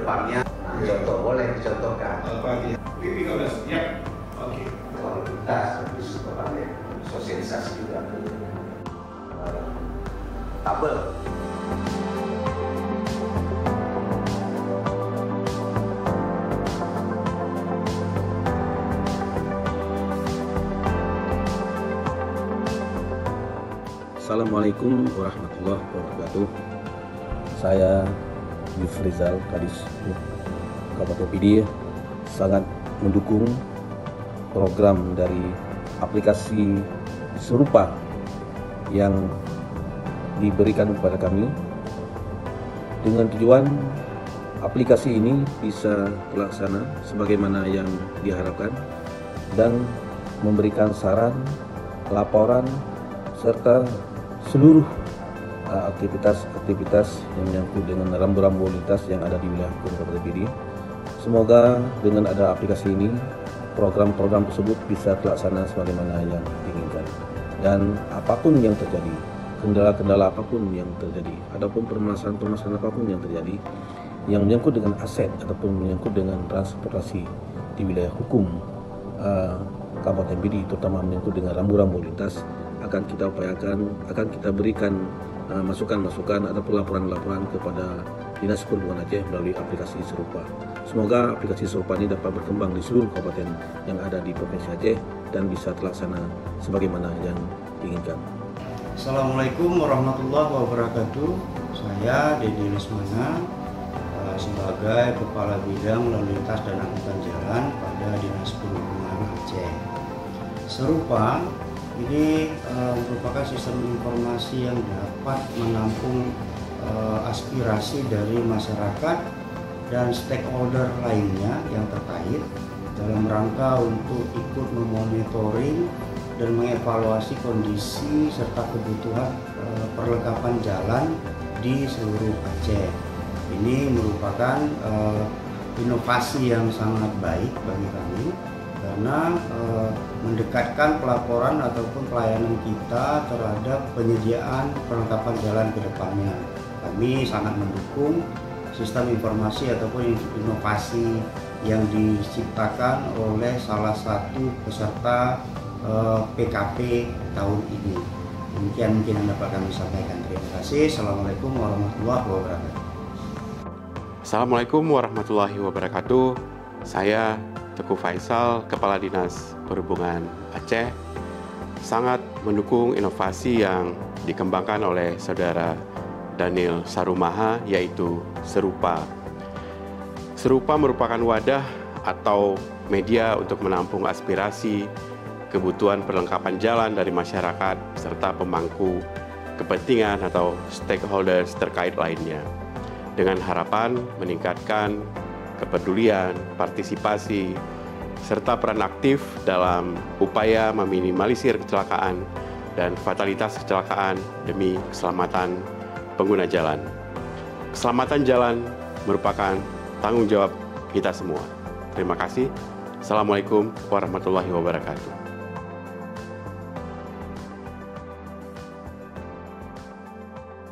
depannya. Contoh boleh dicontohkan. Pagi. 13. Ya. Oke. Kalau kita bisa kepada sosialisasi juga ke tabel. Assalamualaikum warahmatullahi wabarakatuh. Saya Yufrizal, Kadis Kabupaten Pidi, sangat mendukung program dari aplikasi serupa yang diberikan kepada kami, dengan tujuan aplikasi ini bisa terlaksana sebagaimana yang diharapkan dan memberikan saran, laporan, serta seluruh aktivitas yang menyangkut dengan rambu-rambu lintas yang ada di wilayah Kabupaten Pidi. Semoga dengan ada aplikasi ini, program-program tersebut bisa terlaksana sebagaimana yang diinginkan. Dan apapun yang terjadi, kendala-kendala apapun yang terjadi, ataupun permasalahan-permasalahan apapun yang terjadi, yang menyangkut dengan aset ataupun menyangkut dengan transportasi di wilayah hukum Kabupaten Pidi, terutama menyangkut dengan rambu-rambu lintas, akan kita upayakan, akan kita berikan masukan-masukan ataupun laporan-laporan kepada Dinas Perhubungan Aceh melalui aplikasi serupa. Semoga aplikasi serupa ini dapat berkembang di seluruh kabupaten yang ada di Provinsi Aceh dan bisa terlaksana sebagaimana yang diinginkan. Assalamualaikum warahmatullahi wabarakatuh. Saya Dedi Lesmana sebagai Kepala Bidang Lalu Lintas dan Angkutan Jalan pada Dinas Perhubungan Aceh. Serupa ini merupakan sistem informasi yang dapat menampung aspirasi dari masyarakat dan stakeholder lainnya yang terkait dalam rangka untuk ikut memonitoring dan mengevaluasi kondisi serta kebutuhan perlengkapan jalan di seluruh Aceh. Ini merupakan inovasi yang sangat baik bagi kami karena mendekatkan pelaporan ataupun pelayanan kita terhadap penyediaan perlengkapan jalan ke depannya. Kami sangat mendukung sistem informasi ataupun inovasi yang diciptakan oleh salah satu peserta PKP tahun ini. Demikian mungkin yang dapat kami sampaikan. Terima kasih. Assalamualaikum warahmatullahi wabarakatuh. Assalamualaikum warahmatullahi wabarakatuh. Saya Teguh Faisal, Kepala Dinas Perhubungan Aceh, sangat mendukung inovasi yang dikembangkan oleh Saudara Daniel Sarumaha, yaitu Serupa. Serupa merupakan wadah atau media untuk menampung aspirasi, kebutuhan perlengkapan jalan dari masyarakat, serta pemangku kepentingan atau stakeholders terkait lainnya, dengan harapan meningkatkan kepedulian, partisipasi, serta peran aktif dalam upaya meminimalisir kecelakaan dan fatalitas kecelakaan demi keselamatan pengguna jalan. Keselamatan jalan merupakan tanggung jawab kita semua. Terima kasih. Assalamualaikum warahmatullahi wabarakatuh.